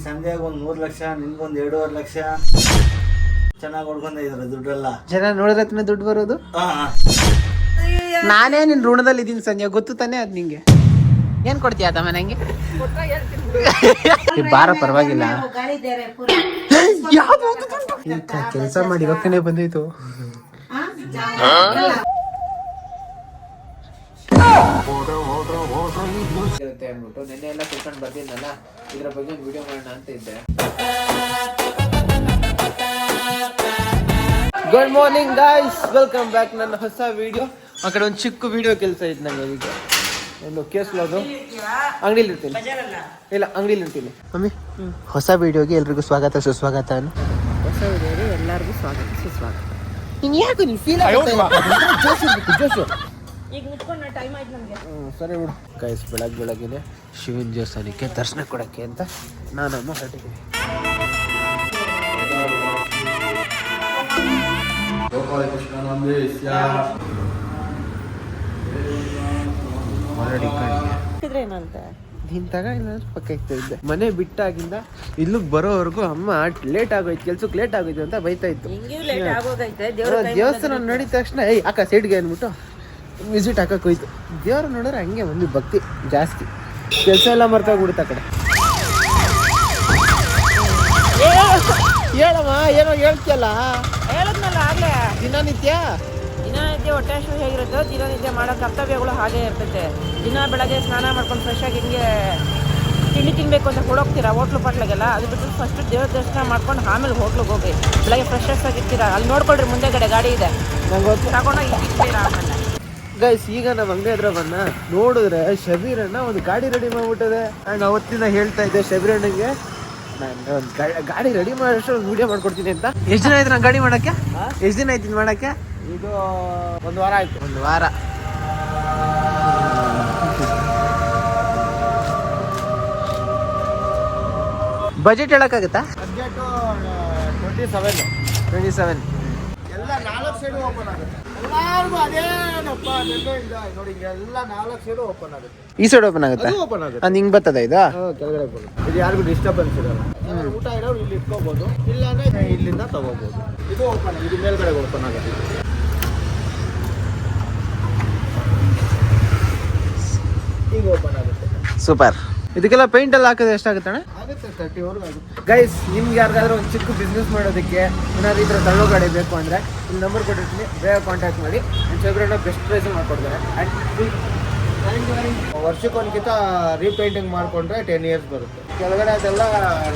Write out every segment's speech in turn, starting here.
ಸಂಜೆಗೆ ಒಂದು 3 ಲಕ್ಷ, ನಿನ್ಗೊಂದು 2.5 ಲಕ್ಷ ಚೆನ್ನಾಗಿ ಹೊಡ್ಕೊಂಡ ಇದ್ರ ದುಡ್ಡೆಲ್ಲ. ಜನ ನೋಡಿದ್ರೆ ದುಡ್ಡು ಬರೋದು. ನಾನೇ ನಿನ್ ಋಣದಲ್ಲಿ ಇದೀನಿ ಸಂಜೆ, ಗೊತ್ತು ತಾನೇ ಅದ್ ನಿಂಗೆ. ಏನ್ ಕೊಡ್ತೀಯ ತಮ್ಮ ನಂಗೆ? ಬಾರ ಪರವಾಗಿಲ್ಲ. ಕೆಲಸ ಮಾಡಿ ರೊಕ್ಕನೇ ಬಂದೈತು. ಅಂದ್ಬಿಟ್ಟು ನೆನ್ನೆ ಎಲ್ಲ ಕುತ್ಕೊಂಡು ಬರ್ತಿದ್ನಲ್ಲ, ಇದ್ರ ಬಗ್ಗೆ ಒಂದು ವಿಡಿಯೋ ಮಾಡೋಣ ಅಂತ ಇದ್ದೆ. Good morning guys, welcome back ನನ್ನ ಹೊಸ ವಿಡಿಯೋ. ಆ ಕಡೆ ಒಂದು ಚಿಕ್ಕ ವಿಡಿಯೋ ಕೆಲಸ ಇತ್ತು ನಂಗೆ. ಈಗ ಒಂದು ಕೇಸ್ಲೋದು ಅಂಗಡಿಲಿ ಇರ್ತೀನಿ. ಇಲ್ಲ, ಅಂಗಡಿಲಿ ಇರ್ತೀನಿ. ಮಮ್ಮಿ, ಹೊಸ ವಿಡಿಯೋಗೆ ಎಲ್ರಿಗೂ ಸ್ವಾಗತ ಸುಸ್ವಾಗತ. ಹೊಸ ವಿಡಿಯೋಗೆ ಎಲ್ಲರಿಗೂ ಸ್ವಾಗತ ಸುಸ್ವಾಗತ. ನೀನು ಯಾಕೆ ನೀನು ಫೀಲ್ ಜೋಶು ಈಗ ಮುಟ್ಕೊಂಡು ಟೈಮ್ ಆಯ್ತು ನಮಗೆ. ಸರಿ ಬಿಡು ಗೈಸ್, ಬೆಳಗ್ಗೆನೆ ಶಿವನ ದೇವಸ್ಥಾನಕ್ಕೆ ದರ್ಶನ ಕೊಡೋಕ್ಕೆ ಅಂತ ನಾನಮ್ಮ ಹೊರಟಿದ್ದೀನಿ. ಪಕ್ಕ ಇರ್ತಾ ಇದ್ದೆ. ಮನೆ ಬಿಟ್ಟಾಗಿಂದ ಇಲ್ಲಿಗೆ ಬರೋವರೆಗೂ ಅಮ್ಮ ಲೇಟ್ ಆಗೋಯ್ತು, ಕೆಲ್ಸಕ್ಕೆ ಲೇಟ್ ಆಗೋಯ್ತು ಅಂತ ಬೈತಾ ಇತ್ತು. ದೇವಸ್ಥಾನ ನೋಡಿದ ತಕ್ಷಣ ಅಕ್ಕ ಸೈಡ್ಗೆ ಅಂದ್ಬಿಟ್ಟು ವಿಸಿಟ್ ಹಾಕಕ್ಕೆ ಹೋಯ್ತು. ದೇವ್ರು ನೋಡಿದ್ರೆ ಹಂಗೆ ಒಂದು ಭಕ್ತಿ ಜಾಸ್ತಿ, ಕೆಲಸ ಎಲ್ಲ ಮರ್ತೋಗ್ಬಿಡುತ್ತೆ ಆ ಕಡೆ. ಹೇಳಮ್ಮ, ಏನೋ ಹೇಳ್ತಿಯಲ್ಲ. ಹೇಳದ್ನಲ್ಲ ಆಗ್ಲೇ, ದಿನನಿತ್ಯ ಹೊಟ್ಟೆ ಹಸಿವು ಹೇಗಿರುತ್ತೋ ದಿನನಿತ್ಯ ಮಾಡೋ ಕರ್ತವ್ಯಗಳು ಹಾಗೆ ಇರ್ತೈತೆ. ದಿನ ಬೆಳಗ್ಗೆ ಸ್ನಾನ ಮಾಡ್ಕೊಂಡು ಫ್ರೆಶ್ ಆಗಿ ಹಿಂಗೆ ತಿಂಡಿ ತಿನ್ಬೇಕು ಅಂತ ಕೊಡೋಗ್ತೀರಾ ಹೋಟ್ಲು ಪಾಟ್ಲಿಗೆಲ್ಲ. ಅದು ಬಿಟ್ಟು ಫಸ್ಟ್ ದೇವ್ರ ದರ್ಶನ ಮಾಡ್ಕೊಂಡು ಆಮೇಲೆ ಹೋಟ್ಲಿಗೆ ಹೋಗಿ ಬೆಳಗ್ಗೆ ಫ್ರೆಶಸ್ ಆಗಿರ್ತೀರಾ. ಅಲ್ಲಿ ನೋಡ್ಕೊಳ್ರಿ, ಮುಂದೆಗಡೆ ಗಾಡಿ ಇದೆ, ನಂಗೆ ಗೊತ್ತು. ತಗೊಂಡೋಗಿ ಇಟ್ಟಿರ್ತೀರಾ. ಆಮೇಲೆ ಗೈಸ್, ಈಗ ನಮ್ಮ ಅಂಗಡಿ ಹತ್ರ ನೋಡಿದ್ರೆ ಶಬೀರಣ್ಣ ಒಂದು ಗಾಡಿ ರೆಡಿ ಮಾಡ್ಬಿಟ್ಟದೆ. ನಾನು ಅವತ್ತಿನ ಹೇಳ್ತಾ ಇದ್ದೆ ಶಬೀರಣ್ಣಂಗೆ, ನಾನು ಒಂದು ಗಾಡಿ ರೆಡಿ ಮಾಡೋಷ್ಟು ಒಂದು ವಿಡಿಯೋ ಮಾಡ್ಕೊಡ್ತೀನಿ ಅಂತ. ಎಷ್ಟು ದಿನ ಆಯ್ತು ನಾನು ಗಾಡಿ ಮಾಡೋಕ್ಕೆ? ಎಷ್ಟು ದಿನ ಆಯ್ತು ಮಾಡೋಕ್ಕೆ? ಇದು 1 ವಾರ ಆಯ್ತು. 1 ವಾರ. ಬಜೆಟ್ ಹೇಳಕ್ಕಾಗತ್ತಾ? ಬಜೆಟ್ 27. ಎಲ್ಲ 4 ಸೈಡು ಓಪನ್ ಆಗುತ್ತೆ. ಎಲ್ಲರಿಗೂ ಅದೇನಪ್ಪ ನೋಡಿ, ಎಲ್ಲ 4 ಸೈಡು ಓಪನ್ ಆಗುತ್ತೆ. ಈ ಸೈಡ್ ಓಪನ್ ಆಗುತ್ತಾ? ಓಪನ್ ಆಗುತ್ತೆ. ಅದು ಹಿಂಗೆ ಬರ್ತದ ಇದು? ಕೆಳಗಡೆ ಬರುತ್ತೆ. ಇದು ಯಾರಿಗೂ ಡಿಸ್ಟರ್ಬೆನ್ಸ್ ಇರಲ್ಲ. ಊಟ ಇರೋರು ಇಲ್ಲಿ ಇಟ್ಕೋಬಹುದು, ಇಲ್ಲಾಂದ್ರೆ ಇಲ್ಲಿಂದ ತಗೋಬಹುದು. ಇದು ಓಪನ್, ಇದು ಮೇಲ್ಗಡೆ ಓಪನ್ ಆಗುತ್ತೆ. ಈಗ ಓಪನ್ ಆಗುತ್ತೆ. ಸೂಪರ್. ಇದಕ್ಕೆಲ್ಲ ಪೇಂಟ್ ಎಲ್ಲ ಹಾಕಿದ್ರೆ ಎಷ್ಟಾಗುತ್ತಣ್ಣ? ಆಗುತ್ತೆ 30ವರೆಗೂ ಆಗುತ್ತೆ. ಗೈಸ್, ನಿಮ್ಗೆ ಯಾರಿಗಾದ್ರೂ ಒಂದು ಚಿಕ್ಕ ಬಿಸ್ನೆಸ್ ಮಾಡೋದಕ್ಕೆ ಏನಾದ್ರು ಈ ಥರ ತಳ್ಳೋ ಗಾಡಿ ಬೇಕು ಅಂದರೆ ಇಲ್ಲಿ ನಂಬರ್ ಕೊಟ್ಟಿರ್ತೀನಿ, ಬೇಗ ಕಾಂಟ್ಯಾಕ್ಟ್ ಮಾಡಿ. ಆ್ಯಂಡ್ ಶಬೀರಣ್ಣ ಬೆಸ್ಟ್ ಪ್ರೈಸ್ ಮಾಡ್ಕೊಡ್ತಾರೆ. ವರ್ಷಕ್ಕೊಂದ್ಕಿಂತ ರೀಪೇಂಟಿಂಗ್ ಮಾಡಿಕೊಂಡ್ರೆ 10 years ಬರುತ್ತೆ. ಕೆಳಗಡೆ ಅದೆಲ್ಲ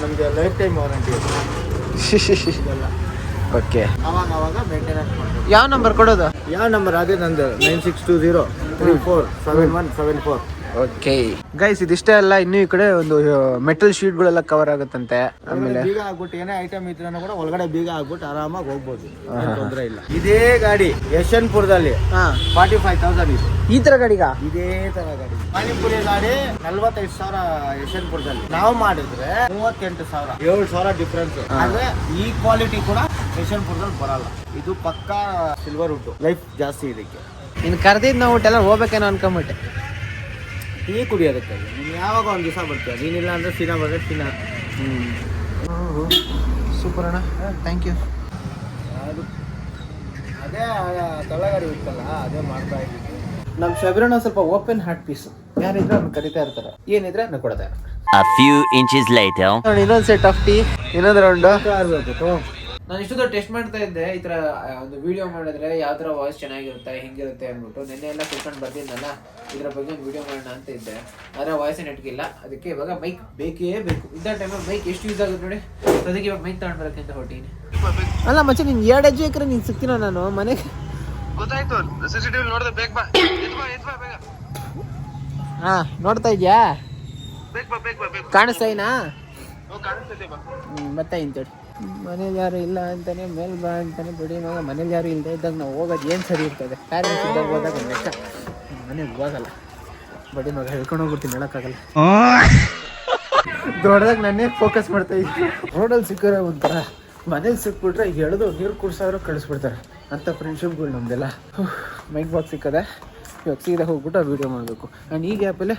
ನಮಗೆ ಲೈಫ್ ಟೈಮ್ ವಾರಂಟಿ ಇದೆಲ್ಲ. ಓಕೆ, ಅವಾಗ ಮೇಂಟೆನೆನ್ಸ್ ಮಾಡ್ತೀವಿ. ಯಾವ ನಂಬರ್ ಕೊಡೋದು? ಯಾವ ನಂಬರ್? ಅದೇ ನಂದು 9620347174. ಓಕೆ ಗೈಸ್, ಇದಿಷ್ಟೇ ಅಲ್ಲ, ಇನ್ನೂ ಈ ಕಡೆ ಒಂದು ಮೆಟಲ್ ಶೀಟ್ಗಳೆಲ್ಲ ಕವರ್ ಆಗುತ್ತಂತೆ. ಆಮೇಲೆ ಬೀಗ ಆಗ್ಬಿಟ್ಟು ಏನೇ ಐಟಮ್ ಇದ್ರೂ ಕೂಡ ಒಳಗಡೆ ಬೀಗ ಆಗ್ಬಿಟ್ಟು ಆರಾಮಾಗಿ ಹೋಗ್ಬೋದು, ತೊಂದರೆ ಇಲ್ಲ. ಇದೇ ಗಾಡಿ ಯಶವಂತಪುರದಲ್ಲಿ 45,000 ಇದೆ. ಈ ತರ ಗಾಡಿಗ? ಇದೇ ತರ ಗಾಡಿ ಪಾನಿಪುರಿ ಗಾಡಿ 45,000 ಯಶವಂತಪುರದಲ್ಲಿ. ನಾವು ಮಾಡಿದ್ರೆ 38,000, 7,000 ಡಿಫ್ರೆನ್ಸ್. ಆದ್ರೆ ಈ ಕ್ವಾಲಿಟಿ ಕೂಡ ಯಶವಂತಪುರದಲ್ಲಿ ಬರಲ್ಲ. ಇದು ಪಕ್ಕಾ ಸಿಲ್ವರ್ ವುಡ್, ಲೈಫ್ ಜಾಸ್ತಿ ಇದಕ್ಕೆ. ಇನ್ನು ಕರೆದಿದ್ದು ನಾವು ಎಲ್ಲ ಹೋಗ್ಬೇಕೇನೋ ಅನ್ಕೊಂಬಿಟ್ಟೆ. ಟೀ ಕುಡಿಯೋದಕ್ಕೆ ನೀನು ಯಾವಾಗ ಒಂದು ದಿವಸ ಬರ್ತೀಯ, ನೀನಿಲ್ಲ ಅಂದ್ರೆ ಸಿನಾ ಬರ್ರೆ ಸಿನಾ. ಸೂಪರ್ ಅಣ್ಣ, ಥ್ಯಾಂಕ್ ಯು. ಅದು ಅದೇ ತಳಗಾಡಿ ಇತ್ತಲ್ಲ, ಅದೇ ಮಾಡ್ತಾ ಇದ್ದೀವಿ. ನಮ್ಮ ಶಬೀರಣ್ಣ ಸ್ವಲ್ಪ ಓಪನ್ ಹಾರ್ಟ್ ಪೀಸ್. ಯಾರಿದ್ರೆ ಅವ್ನು ಕರಿತಾ ಇರ್ತಾರೆ, ಏನಿದ್ರೆ ಅವ್ನು ಕೊಡ್ತಾ ಇರ್ತಾರೆ. A few inches later. ಇನ್ನೊಂದು ಸೆಟ್ ಆಫ್ ಟೀ, ಇನ್ನೊಂದು ರೌಂಡು. ಇರಬೇಕು. ನಾನು ಇಷ್ಟೊಂದು ಟೆಸ್ಟ್ ಮಾಡ್ತಾ ಇದ್ದೆ, ಈ ಥರ ಒಂದು ವಿಡಿಯೋ ಮಾಡಿದ್ರೆ ಯಾವ ಥರ ವಾಯ್ಸ್ ಚೆನ್ನಾಗಿರುತ್ತೆ, ಹೆಂಗಿರುತ್ತೆ ಅಂದ್ಬಿಟ್ಟು. ನೆನ್ನೆ ಎಲ್ಲ ಕುತ್ಕೊಂಡು ಬರ್ತಿದ್ನಲ್ಲ, ಇದ್ರ ಬಗ್ಗೆ ಒಂದು ವಿಡಿಯೋ ಮಾಡೋಣ ಅಂತ ಇದ್ದೆ. ಆದರೆ ವಾಯ್ಸ್ ನೆಟ್ಗಿಲ್ಲ. ಅದಕ್ಕೆ ಇವಾಗ ಮೈಕ್ ಬೇಕೇ ಬೇಕು. ಇದ್ದ ಟೈಮಲ್ಲಿ ಮೈಕ್ ಎಷ್ಟು ಯೂಸ್ ಆಗುತ್ತೆ ನೋಡಿ. ಅದಕ್ಕೆ ಇವಾಗ ಮೈಕ್ ತಗೊಂಡ್ಬರಕ್ಕೆ ಅಂತ ಹೊಟ್ಟೀನಿ. ಅಲ್ಲ ಮಚ್ಚ, ನೀನು 2 ಹೆಜ್ಜೆ ಹಾಕಿದ್ರೆ ನೀನು ಸಿಗ್ತೀನೋ ನಾನು ಮನೆಗೆ? ಗೊತ್ತಾಯ್ತು, CCTV ನೋಡಿದೆ. ಬೇಗ ಬಾ, ಬೇಗ. ಹಾ, ನೋಡ್ತಾ ಇದ್ಯಾ? ಬೇಗ ಬಾ. ಕಾಣಿಸ್ತಾ ಇದೀನಾ? ಕಾಣಿಸ್ತೈತೆ ಬಾ. ಮತ್ತೆ ಇಂತೇಳಿ ಮನೇಲಿ ಯಾರು ಇಲ್ಲ ಅಂತಾನೆ ಮೇಲ್ ಬಾ ಅಂತಾನೆ. ಬಿಡಿ ಮಗ, ಮನೇಲಿ ಯಾರು ಇಲ್ಲದೆ ಇದ್ದಾಗ ನಾವು ಹೋಗೋದು ಏನು ಸರಿ ಇರ್ತದೆ? ಪ್ಯಾರೆಂಟ್ಸ್ ಇದ್ದಾಗ ಹೋದಾಗ ನೆಕ್ಕ ಮನೆಗೆ ಹೋಗಲ್ಲ. ಬಡಿ ಮಗ ಹೇಳ್ಕೊಂಡು ಹೋಗ್ಬಿಡ್ತೀನಿ, ಹೇಳೋಕ್ಕಾಗಲ್ಲ. ದೊಡ್ಡದಾಗ ನನ್ನೇ ಫೋಕಸ್ ಮಾಡ್ತಾ ಇದ್ದೀನಿ. ರೋಡಲ್ಲಿ ಸಿಕ್ಕರೆ ಒಂಥರ, ಮನೇಲಿ ಸಿಕ್ಬಿಟ್ರೆ ಎಳೆದು ನೀರು ಕುಡ್ಸಾದ್ರು ಕಳಿಸ್ಬಿಡ್ತಾರೆ. ಅಂಥ ಫ್ರೆಂಡ್ಶಿಪ್ಗಳು ನಮ್ಮದೆಲ್ಲ. ಮೈಕ್ ಬಾಕ್ಸ್ ಸಿಕ್ಕದೆ, ಇವಾಗ ಸೀದಾ ಹೋಗ್ಬಿಟ್ಟು ಆ ವೀಡಿಯೋ ಮಾಡಬೇಕು. ಆ್ಯಂಡ್ ಈ ಗ್ಯಾಪಲ್ಲೇ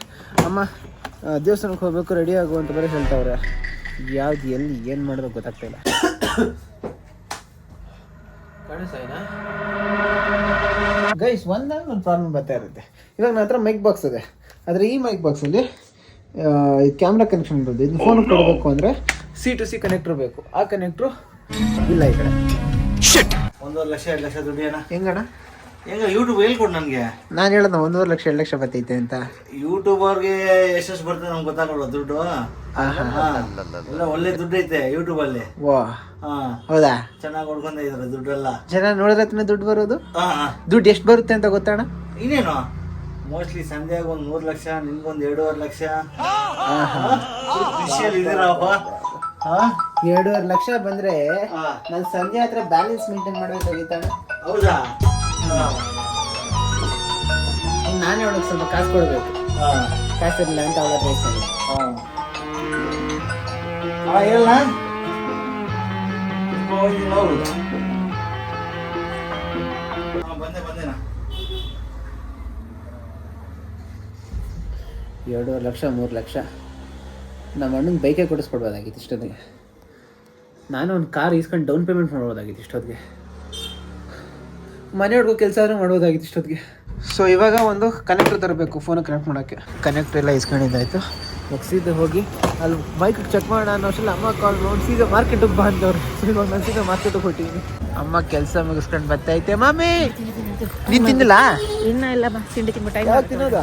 ಅಮ್ಮ ದೇವಸ್ಥಾನಕ್ಕೆ ಹೋಗ್ಬೇಕು, ರೆಡಿ ಆಗು ಅಂತ ಬರೀ ಹೇಳ್ತಾವ್ರೆ. ಯಾವ್ದು ಎಲ್ಲಿ ಏನು ಮಾಡೋದು ಗೊತ್ತಾಗ್ತಾ ಇಲ್ಲ. ಗೈಸ್ ಒಂದು ಪ್ರಾಬ್ಲಮ್ ಬರ್ತಾ ಇರುತ್ತೆ. ಇವಾಗ ನನ್ನ ಹತ್ರ ಮೈಕ್ ಬಾಕ್ಸ್ ಇದೆ, ಆದರೆ ಈ ಮೈಕ್ ಬಾಕ್ಸಲ್ಲಿ ಕ್ಯಾಮ್ರಾ ಕನೆಕ್ಷನ್ ಇರೋದು. ಇದು ಫೋನ್ ಕೊಡಬೇಕು ಅಂದರೆ C2C ಕನೆಕ್ಟ್ರ್ ಬೇಕು. ಆ ಕನೆಕ್ಟ್ರು ಇಲ್ಲ ಈ ಕಡೆ. 1.5 ಲಕ್ಷ 2 ಲಕ್ಷ ದುಡ್ಡು ಹೆಂಗಣ್ಣ? ಹೆಂಗ ಯೂಟ್ಯೂಬ್ ಹೇಳ್ಕೊಡು ನನಗೆ. ನಾನು ಹೇಳೋದು 1.5 ಲಕ್ಷ 2 ಲಕ್ಷ ಬರ್ತೈತೆ ಅಂತ. ಯೂಟ್ಯೂಬರ್ಗೆ ಎಷ್ಟು ಬರ್ತದೆ ನಮ್ಗೆ ಗೊತ್ತಾಗಲ್ಲ ದುಡ್ಡು. ಎಲ್ಲ ಒಳ್ಳೆ ದುಡ್ಡು ಐತೆ ಯೂಟ್ಯೂಬ್ ಅಲ್ಲಿ. ವಾ, ಹೌದಾ? ಚೆನ್ನಾಗಿ ಹೊಡ್ಕೊಂಡ ಇದಾರೆ ದುಡ್ಡೆಲ್ಲ. ಜನ ನೋಡಿದ್ರೆ ದುಡ್ಡು ಬರೋದು. ದುಡ್ಡು ಎಷ್ಟು ಬರುತ್ತೆ ಅಂತ ಗೊತ್ತಣ್ಣ? ಇನ್ನೇನು ಮೋಸ್ಟ್ಲಿ ಸಂಧ್ಯಾಗ 1 3 ಲಕ್ಷ, ನಿನ್ಗೊಂದು 2.5 ಲಕ್ಷ. ಖುಷಿಯಲ್ಲಿ ಇದೀರಪ್ಪ. 2.5 ಲಕ್ಷ ಬಂದ್ರೆ ನಾನು ಸಂಜೆ ಹತ್ರ ಬ್ಯಾಲೆನ್ಸ್ ಮೇಂಟೈನ್ ಮಾಡ್ಬೇಕಾಗಿತ್ತಣ್ಣ. ಹೌದಾ? ನಾನೇ ಅವಳಿಗೆ ಸ್ವಲ್ಪ ಕಾಸು ಕೊಡ್ಬೇಕು. ಕಾಸಿರಲಿಲ್ಲ ಅಂತ ಅವಳ ಹತ್ರ ಹೇಳ ಬಂದೇನಾ 2.5 ಲಕ್ಷ 3 ಲಕ್ಷ ನಮ್ಮ ಅಣ್ಣಂಗೆ ಬೈಕೇ ಕೊಡಿಸ್ಕೊಡ್ಬೋದಾಗಿತ್ತು ಇಷ್ಟೊತ್ತಿಗೆ. ನಾನು ಒಂದು ಕಾರ್ ಈಸ್ಕೊಂಡು ಡೌನ್ ಪೇಮೆಂಟ್ ಮಾಡ್ಬೋದಾಗಿತ್ತು ಇಷ್ಟೊತ್ತಿಗೆ. ಮನೆ ಹುಡುಗೋ ಕೆಲಸ ಆದರೂ ಮಾಡ್ಬೋದಾಗಿತ್ತು ಇಷ್ಟೊತ್ತಿಗೆ. ಸೊ ಇವಾಗ ಒಂದು ಕನೆಕ್ಟರ್ ತರಬೇಕು ಫೋನಿಗೆ ಕನೆಕ್ಟ್ ಮಾಡೋಕ್ಕೆ. ಕನೆಕ್ಟರ್ ಎಲ್ಲ ಇಸ್ಕೊಂಡಿದ್ದಾಯಿತು. ಇವಾಗ ಸೀದಾ ಹೋಗಿ ಅಲ್ಲಿ ಬೈಕ್ ಚೆಕ್ ಮಾಡೋಣ ಅನ್ನೋ ಅಷ್ಟರಲ್ಲಿ ಅಮ್ಮ ಕಾಲ್ ನೋಡಿ ಸೀದಾ ಮಾರ್ಕೆಟಿಗೆ ಬಾ ಅಂತವ್ರು. ಸೊ ಇವಾಗ ನಾನು ಸೀದಾ ಮಾರ್ಕೆಟಿಗೆ ಹೊಟ್ಟಿದ್ದೀನಿ. ಅಮ್ಮ ಕೆಲಸ ಮುಗಿಸ್ಕೊಂಡು ಬರ್ತೈತೆ. ಮಾಮಿ ನೀನು ತಿಂದಿಲ್ಲ? ಇನ್ನ ಇಲ್ಲ ಬಾ, ತಿಂಡಿ ತಿನ್ಬಿಟ್ಟು ಯಾವಾಗ ತಿನ್ನೋದು?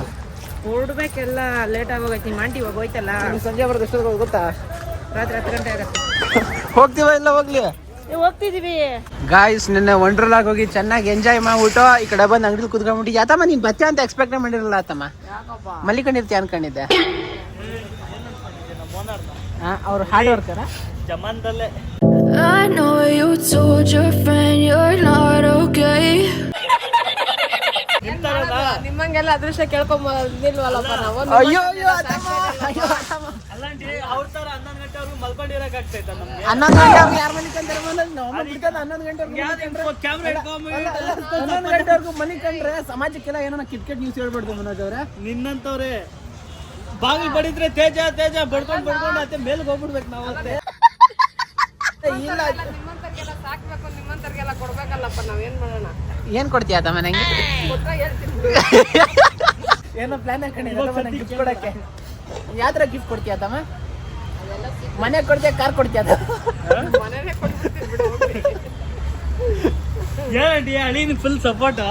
ಹೊರಡ್ಬೇಕೆಲ್ಲ ಲೇಟ್ ಆಗೋಗೈತಿ. ನಿಮ್ಮ ಆಂಟಿ ಇವಾಗ ಹೋಯ್ತಲ್ಲ, ಸಂಜೆ ಬರೋದು ಎಷ್ಟೊತ್ತಿಗೆ ಗೊತ್ತಾ? ರಾತ್ರಿ 10 ಗಂಟೆ ಆಗುತ್ತೆ. ಹೋಗ್ತೀವ ಇಲ್ಲ ಹೋಗ್ಲಿ? ಹೋಗ್ತಿದೀವಿ ಗಾಯ್ಸ್. ನಿನ್ನೆ ವಂಡರ್ಲಾಗ್ ಹೋಗಿ ಚೆನ್ನಾಗಿ ಎಂಜಾಯ್ ಮಾಡ್ಬಿಟ್ಟು ಈ ಕಡೆ ಬಂದು ಅಂಗಡಿಲಿ ಕುತ್ಕೊಂಡ್ಬಿಟ್ಟು ಯಾತಮ್ಮ ನೀನು ಬತ್ತೆ ಅಂತ ಎಕ್ಸ್ಪೆಕ್ಟ್ ಮಾಡಿರಲ್ಲ ಆತಮ್ಮ. ಮಲ್ಲಿಕೊಂಡಿರ್ತೀಯ ಅನ್ಕೊಂಡಿದ್ದೆ. ಅವ್ರು ಹಾರ್ಡ್ ವರ್ಕರ ಜಮಾನ್ದಲ್ಲೇ. I know you told your friend you're not okay. ನಿಮ್ಮಂಗೆಲ್ಲ ಅದೃಷ್ಟ ಕೇಳ್ಕೊಂಬಲ್ವಲ್ಲಪ್ಪ ನಾವು. ಅಯ್ಯೋ 11 ಗಂಟೆವರೆಗೂ ನಮ್ಗೆ. 11 ಗಂಟೆವರೆಗೂ ಯಾರು ಮನೆ ಕಂಡ್ರೆ 11 ಗಂಟೆವರೆಗೂ ಮನೆ ಕಂಡ್ರೆ ಸಮಾಜಕ್ಕೆಲ್ಲ ಏನೋ ಕಿಟ್ಕೆಟ್ ನ್ಯೂಸ್ ಹೇಳ್ಬಾರ್ದು ಮನೋಜ್ ಅವ್ರೆ. ನಿನ್ನಂತವ್ರೆ ಬಾಗಿಲು ಬಡಿದ್ರೆ ತೇಜ ಬಡ್ಕೊಂಡು ಅತ್ತೆ ಮೇಲ್ಗೆ ಹೋಗ್ಬಿಡ್ಬೇಕು ನಾವು. ಅತ್ತೆ ಇಲ್ಲ ನಿಮ್ಮಂತರ್ಗೆಲ್ಲ ಸಾಕ್ಬೇಕು, ನಿಮ್ಮಂತರ್ಗೆಲ್ಲ ಕೊಡ್ಬೇಕಲ್ಲಪ್ಪ. ನಾವೇನ್ ಮಾಡೋಣ? ಏನ್ ಕೊಡ್ತೀಯ ತಮ್ಮ ನಂಗೆ? ಏನೋ ಪ್ಲಾನ್ ಹಾಕೊಂಡಿದ್ದೆ ಗಿಫ್ಟ್ ಕೊಡಕ್ಕೆ. ಯಾವ ಥರ ಗಿಫ್ಟ್ ಕೊಡ್ತೀಯ ತಮ್ಮ? ಮನೆ ಕೊಡ್ತೀಯ ಕಾರ್ ಕೊಡ್ತೀಯ? ಮನೇನೆ ಕೊಡ್ಬಿಡ್ತೀನಿ ಬಿಡು. ಏನಂಟಿ ಅಳಿನ ಫುಲ್ ಸಪೋರ್ಟ್.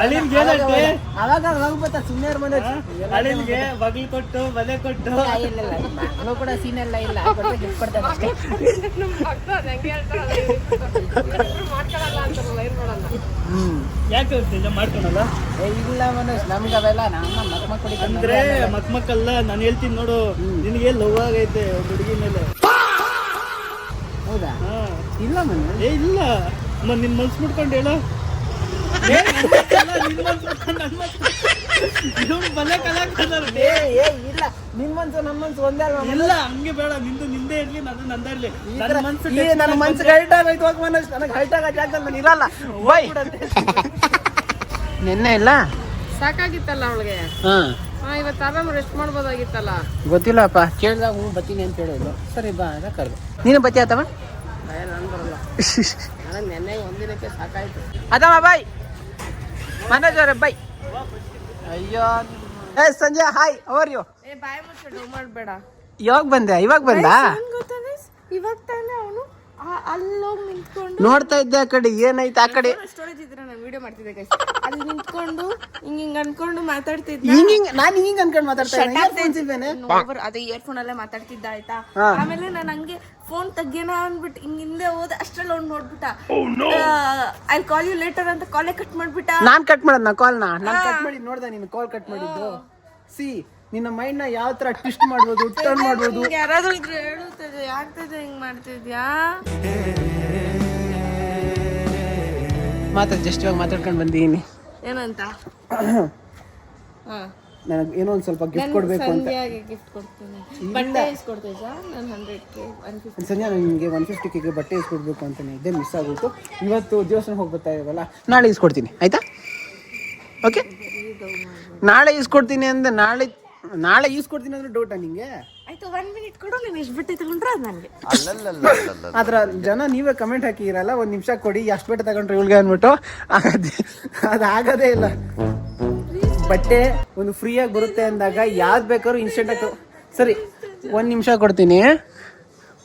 ಅಳಿನ್ಗೆ ಏನಂಟಿ ಅವಾಗ ಹೋಗ್ಬೋತಾ ಸುಮ್ಮನೆ ಮನೆ ಅಳಿನ್ಗೆ ಬಗ್ಲಿ ಕೊಟ್ಟು ಮನೆ ಕೊಟ್ಟು ಇಲ್ಲ ಕೂಡ ಸೀನ್ ಎಲ್ಲ ಇಲ್ಲ. ಗಿಫ್ಟ್ ಕೊಡ್ತಾರೆ ಅಷ್ಟೇ. ನಮ್ಮ ಭಕ್ತ ಹೆಂಗೆ ಹೇಳ್ತಾರಲ್ಲ, ಮಾಡ್ಕೊಳಲ್ಲ ಅಂತಾರಲ್ಲ, ಏನ್ ಮಾಡೋಣ? ಯಾಕೆ ತೇಜ ಮಾಡ್ಕೊಳಲ್ಲ? ಇಲ್ಲ ಮನೋಜ್, ನಮ್ಗೆ ಅವೆಲ್ಲ ನಮ್ಮ ಮಕ್ಕಳು ಅಂದ್ರೆ ಮಕ್ಕಲ್ಲ. ನಾನು ಹೇಳ್ತೀನಿ ನೋಡು, ನಿನಗೆ ಲವ್ ಆಗೈತೆ ಒಂದು ಹುಡುಗಿ ಮೇಲೆ. ಹೌದಾ? ಇಲ್ಲ ಮನೋಜ್. ಇಲ್ಲ ನಿನ್ ಮನ್ಸು ಮುಟ್ಕೊಂಡು ಹೇಳು. ಇಲ್ಲ ನಿನ್ ಮನ್ಸು ನಮ್ಮ ಮನ್ಸು ಒಂದೇ ಅಲ್ವಾ? ಇಲ್ಲ ಹಂಗೆ ಬೇಡ, ನಿಂದೇ ಇರ್ಲಿ ನಂದೇ ಇರ್ಲಿ. ನನ್ನ ಮನ್ಸಿಗೆ ಹೈಟ್ ಆಗೋಯ್ತು. ಹೋಗಿ ಮನೋಜ್, ನನಗೆ ಹೈಟ್ ಆಗೋ ಜಾಗದಲ್ಲಿ ನಾನು ಇರಲ್ಲ. ಬೈ ನಿನ್ನೆ ಇಲ್ಲ ಸಾಕಾಗಿತ್ತಲ್ಲ ಅವಳಿಗೆ. ಇವತ್ತು ಆರಾಮ ರೆಸ್ಟ್ ಮಾಡ್ಬೋದಾಗಿತ್ತಲ್ಲ. ಗೊತ್ತಿಲ್ಲಪ್ಪ, ಕೇಳಿದಾಗ ಹ್ಞೂ ಬತ್ತೀನಿ ಅಂತ ಹೇಳಿದ್ರು. ಸರಿ ಬಾ ಅಂತ ಕರೆದು. ನೀನು ಬತ್ತಿ ಆತಮ್ಮ? ನಾನು ಬರಲ್ಲ. ನಾನು ನೆನ್ನೆ ಒಂದಿನಕ್ಕೆ ಸಾಕಾಯ್ತು. ಅದಮ್ಮ ಬಾಯ್. ಮನೋಜ್ ಅವರೇ ಬಾಯ್. ಅಯ್ಯೋ ಸಂಜೆ ಹಾಯ್, ಅವರ್ ಯು? ಬಾಯ್ ಮುಚ್ಚು ಮಾಡ್ಬೇಡ. ಇವಾಗ ಬಂದೆ? ಇವಾಗ ಬಂದ? ಇವಾಗ ತಾನೇ ಅವನು ಅಲ್ಲೋಗಿ ನಿಂತ್ಕೊಂಡು ನೋಡ್ತಾ ಇದ್ದೆ ಆ ಕಡೆ ಏನೈತೆ ಆ ಕಡೆ. ಸ್ಟೋರೇಜ್ ಇದ್ರೆ ನಾನು ವಿಡಿಯೋ ಮಾಡ್ತಿದ್ದೆ ಗೈಸ್. ಅಲ್ಲಿ ನಿಂತ್ಕೊಂಡು ಹಿಂಗ್ ಅನ್ಕೊಂಡು ಮಾತಾಡ್ತಿದ್ದ. ನಾನು ಹಿಂಗ್ ಅನ್ಕೊಂಡು ಮಾತಾಡ್ತಾ ಇದ್ದೇನೆ. ಅದೇ ಇಯರ್ಫೋನ್ ಅಲ್ಲೇ ಮಾತಾಡ್ತಿದ್ದ ಆಯ್ತಾ. ಆಮೇಲೆ ನಾನು ಹಂಗೆ ಫೋನ್ ತೆಗ್ಯನ ಅಂದ್ಬಿಟ್ಟು ಹಿಂಗ್ ಹಿಂದೆ ಹೋದ ಅಷ್ಟ್ರಲ್ಲಿ ಅವ್ನು ನೋಡ್ಬಿಟ್ಟ. ಐ ಕಾಲ್ ಯು ಲೇಟರ್ ಅಂತ ಕಾಲೇ ಕಟ್ ಮಾಡ್ಬಿಟ್ಟ. ನಾನ್ ಕಟ್ ಮಾಡೋದ್ ಕಾಲ್ನ ನಾನು ಕಟ್ ಮಾಡಿ ನೋಡ್ದೆ ನೀನು ಕಾಲ್ ಕಟ್ ಮಾಡಿದ್ದು. ಸಿ ನಿನ್ನ ಮೈಂಡ್ ನ ಯಾವ ತರ ಟ್ವಿಸ್ಟ್ ಮಾಡ್ಬೋದು, ಟರ್ನ್ ಮಾಡ್ಬೋದು. ಯಾರಾದ್ರೂ ಇದ್ರೆ ಹೇಳುತ್ತದೆ, ಯಾಕ್ತದೆ ಹಿಂಗ್ ಮಾಡ್ತಿದ್ಯಾ? ಜಸ್ಟ್ ಇವಾಗ ಮಾತಾಡ್ಕೊಂಡು ಬಂದಿದ್ದೀನಿ. ಏನಂತ? ನನಗೆ ಏನೋ ಒಂದು ಸ್ವಲ್ಪ ಗಿಫ್ಟ್ ಕೊಡಬೇಕು ಅಂತ. ಸಂಧ್ಯಾಗೆ ಗಿಫ್ಟ್ ಕೊಡ್ತೀನಿ. ಬಟ್ಟೆ ಇಸ್ಕೊಡ್ತೀಯಾ? ನಾನು 100K 150. ಸಂಜೆ ನನಗೆ 150K ಗೆ ಬಟ್ಟೆ ಇಸ್ಕೊಡ್ಬೇಕು ಅಂತಾನೆ ಇದ್ದೇ ಮಿಸ್ ಆಗೋಯ್ತು. ಇವತ್ತು ದೇವಸ್ಥಾನಕ್ಕೆ ಹೋಗಿ ಬರ್ತಾ ಇದ್ದೀವಲ್ಲ, ನಾಳೆ ಇಸ್ಕೊಡ್ತೀನಿ ಆಯ್ತಾ? ಓಕೆ, ನಾಳೆ ಇಸ್ಕೊಡ್ತೀನಿ ಅಂದೆ. ನಾಳೆ ನಾಳೆ ಈಸ್ಕೊಡ್ತೀನಿ ಅಂದ್ರೆ ಡೌಟಾ ನಿಂಗೆ? ಆಯ್ತು 1 ಮಿನಿಟ್ ಕೊಡು, ನೀನು ಎಷ್ಟು ಬಟ್ಟೆ ತಗೊಂಡ್ರೆ ಅದು ನನಗೆ. ಅದ್ರ ಜನ ನೀವೇ ಕಮೆಂಟ್ ಹಾಕಿರಲ್ಲ, 1 ನಿಮಿಷ ಕೊಡಿ ಎಷ್ಟು ಬಟ್ಟೆ ತಗೊಂಡ್ರೆ ಇವಳಿಗೆ ಅಂದ್ಬಿಟ್ಟು ಅದಾಗದೇ ಇಲ್ಲ. ಬಟ್ಟೆ ಒಂದು ಫ್ರೀಯಾಗಿ ಬರುತ್ತೆ ಅಂದಾಗ ಯಾವ್ದು ಬೇಕಾದ್ರೂ ಇನ್ಸ್ಟೆಂಟಾಗಿ ಸರಿ 1 ನಿಮಿಷ ಕೊಡ್ತೀನಿ,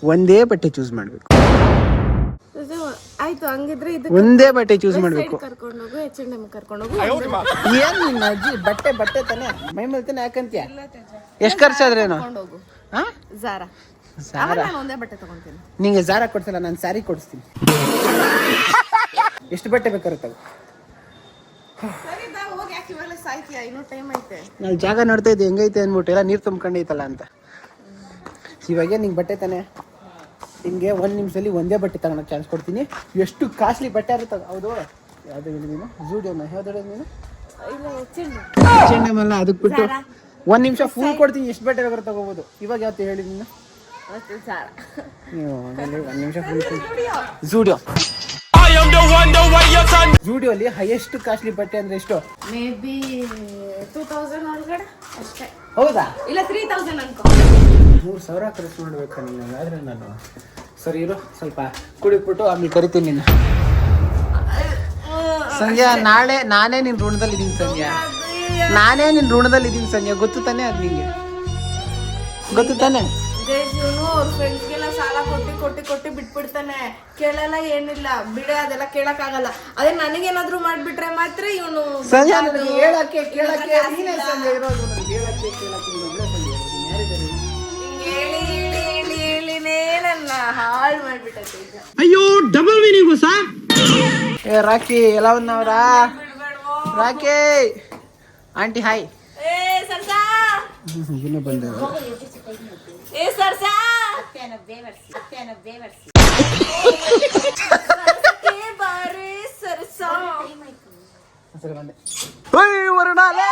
ಒಂದೇ ಬಟ್ಟೆ ಚೂಸ್ ಮಾಡಬೇಕು. ಆಯ್ತು ಹಂಗಿದ್ರೆ ಇದು ಒಂದೇ ಬಟ್ಟೆ ಚೂಸ್ ಮಾಡಬೇಕು. ಕರ್ಕೊಂಡು ಹೋಗು, H&M ಕರ್ಕೊಂಡು ಹೋಗು. ಏನ್ ನಿನ್ನ ಅಜ್ಜಿ ಬಟ್ಟೆ ತಾನೆ ಮೈ ಮೇಲೆ ತಾನೆ ಯಾಕಂತೀಯ? ಎಷ್ಟು ಖರ್ಚಾದ್ರೇನು? ಹೋಗು ಹಾ ಝಾರಾ. ನಾನು ಒಂದೇ ಬಟ್ಟೆ ತಗೊಂತೀನಿ. ನಿಂಗೆ ಝಾರಾ ಕೊಡ್ಸಲ್ಲ, ನಾನು ಸ್ಯಾರಿ ಕೊಡಿಸ್ತೀನಿ. ಎಷ್ಟು ಬಟ್ಟೆ ಬೇಕಾದ್ರೆ ತಗೋ. ಸರಿ ಬಾ ಹೋಗಿ, ಯಾಕೆ ಇವೆಲ್ಲ ಸಾಯ್ತೀಯ? ಇನ್ನೂ ಟೈಮ್ ಐತೆ. ನಾನು ಜಾಗ ನೋಡ್ತಾ ಇದ್ದೆ ಹೆಂಗೈತೆ ಅಂದ್ಬಿಟ್ಟು, ಎಲ್ಲ ನೀರು ತುಂಬ್ಕೊಂಡೈತಲ್ಲ ಅಂತ. ಇವಾಗ ನಿಂಗೆ ಬಟ್ಟೆ ತಾನೆ, ನಿಮಗೆ 1 ನಿಮಿಷದಲ್ಲಿ ಒಂದೇ ಬಟ್ಟೆ ತಗೊಳಕ್ಕೆ ಚಾನ್ಸ್ ಕೊಡ್ತೀನಿ. ಎಷ್ಟು ಕಾಸ್ಟ್ಲಿ ಬಟ್ಟೆ ಇರುತ್ತೆ ಹೌದು. ಯಾವ್ದು ಹೇಳಿ ನೀನು? ಜೂಡಿಯೋನ ಯಾವ್ದು ಹೇಳೋದು ನೀನು? ಇಲ್ಲ H&M ಅಲ್ಲ, ಅದಕ್ಕೆ ಬಿಟ್ಟು 1 ನಿಮಿಷ ಫುಲ್ ಕೊಡ್ತೀನಿ, ಎಷ್ಟು ಬಟ್ಟೆ ಬೇಕಾದ್ರೆ ತಗೋಬೋದು. ಇವಾಗ ಯಾವತ್ತು ಹೇಳಿ ನೀನು? ಝಾರಾ. ನೀವು 1 ನಿಮಿಷ ಫುಲ್ ಜೂಡಿಯೋ. ಜೂಡಿಯೋ ಅಲ್ಲಿ ಹೈಯೆಸ್ಟ್ ಕಾಸ್ಟ್ಲಿ ಬಟ್ಟೆ ಅಂದ್ರೆ ಎಷ್ಟು? ಮೇ ಬಿ 2000 ಒಳಗಡೆ ಅಷ್ಟೇ. ಹೌದಾ? ಇಲ್ಲ 3000 ಅನ್ಕೋ. 3,000 ಖರ್ಚು ಮಾಡ್ಬೇಕಾ ನೀನು? ಆದ್ರೆ ನಾನು ಸರಿ ಇರು, ಸ್ವಲ್ಪ ಕುಡಿದ್ಬಿಟ್ಟು ಆಮೇಲೆ ಕರಿತೀನಿ ನಿನ್ನ. ಸಂಧ್ಯಾ, ನಾಳೆ ನಾನೇ ನಿನ್ನ ಋಣದಲ್ಲಿ ಇದ್ದೀನಿ ಸಂಧ್ಯಾ, ನಾನೇ ನಿನ್ನ ಋಣದಲ್ಲಿ ಇದ್ದೀನಿ ಸಂಧ್ಯಾ. ಗೊತ್ತು ತಾನೆ ಅದು ನಿಂಗೆ? ಗೊತ್ತು ತಾನೆ? ಇವನು ಅವ್ರ ಫ್ರೆಂಡ್ಸ್ಗೆಲ್ಲ ಸಾಲ ಕೊಟ್ಟು ಬಿಟ್ಬಿಡ್ತಾನೆ. ಕೇಳಲ್ಲ ಏನಿಲ್ಲ ಬಿಡೆ, ಅದೆಲ್ಲ ಕೇಳಕ್ಕಾಗಲ್ಲ. ಅದೇ ನನಗೇನಾದ್ರು ಮಾಡ್ಬಿಟ್ರೆ ಮಾತ್ರ ಇವನು ಸಂಧ್ಯಾ ನನಗೆ ಹೇಳಕ್ಕೆ ಕೇಳಕ್ಕೆ ನೀನೇ ಸಂಧ್ಯಾ ಇರೋದು. ನನಗೆ ಹೇಳಕ್ಕೆ ಕೇಳಕ್ಕೆ ನೀನು ಒಬ್ಬಳೇ ಸಂಧ್ಯಾ ಇರೋದು. ಯಾರಿದ್ದಾರೆ? ಹೇಳಿನೇ ನನ್ನ ಹಾಳು ಮಾಡ್ಬಿಟ್ಟೈತೆ ಈಗ. ಅಯ್ಯೋ ಡಬಲ್ ಮೀನಿಂಗು ಸಾ. ಏ ರಾಕಿ ಎಲ್ಲ ಒಂದವರ ರಾಕಿ ಆಂಟಿ ಹಾಯ್. ಏ ಸರ್ಸಾ, ಇನ್ನೂ ಬಂದ ಏ ಸರ್ಸಾ ಬಾರೆ ಸರ್ಸಾ. ವರುಣಾಲೇ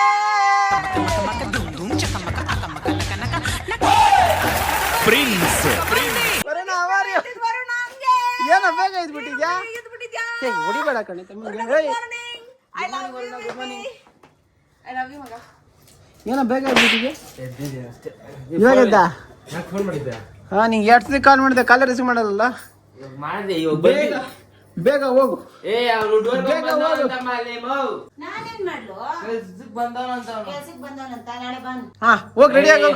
ಏನ ಬೇಗ ಇದ್ಬಿಟ್ಟಿದ್ಯಾ? ಹೊಡಿಬೇಡ ಕಣೆ ಏನ ಬೇಗ ಇದ್ಬಿಟ್ಟಿದ್ಯಾ? ಇವಾಗ ಇದ್ದ? ಹಾ, ನಿಂಗೆ 2 ಸತಿ ಕಾಲ್ ಮಾಡಿದೆ, ಕಾಲೇ ರಿಸೀವ್ ಮಾಡಲ್ಲ. ಬೇಗ ಹೋಗು. ನಾನೇನ್ ಮಾಡ್ಲು? ಹಾ ಹೋಗಿ ರೆಡಿ ಆಗೋಗು.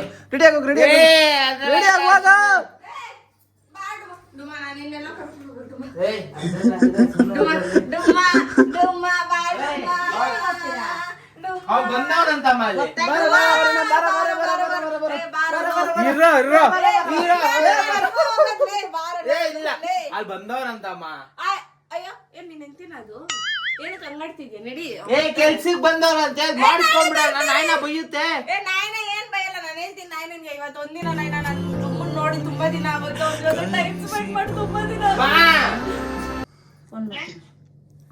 ಅಲ್ಲಿ ಬಂದವನಂತಮ್ಮ. ಅಯ್ಯೋ ಏನ್ ನೀನ್ ಎಂತಿನದು? ಏನಕ್ಕೆ ಹಂಗಾಡ್ತಿದ್ಯಾ? ನಡಿ. ಕೆಲ್ಸಕ್ಕೆ ಬಂದವನಂತೆ ಮಾಡಿಸ್ಕೊಂಡ್ಬಿಡ, ನಾಯಿನ ಬೈಯುತ್ತೆ. ನಾಯಿನ ಏನ್ ಬೈಯಲ್ಲ, ನಾನು ಹೇಳ್ತೀನಿ. ನಾಯಿನ ಇವತ್ತು ಒಂದಿನ ನಾಯಿನ ನಾನು ತುಂಬನ್ ನೋಡಿ ತುಂಬಾ ದಿನ ಆಗುತ್ತೆ. ಅವ್ರ ಜೊತೆ ಟೈಮ್ ಸ್ಪೆಂಡ್ ಮಾಡಿ ತುಂಬಾ ದಿನ.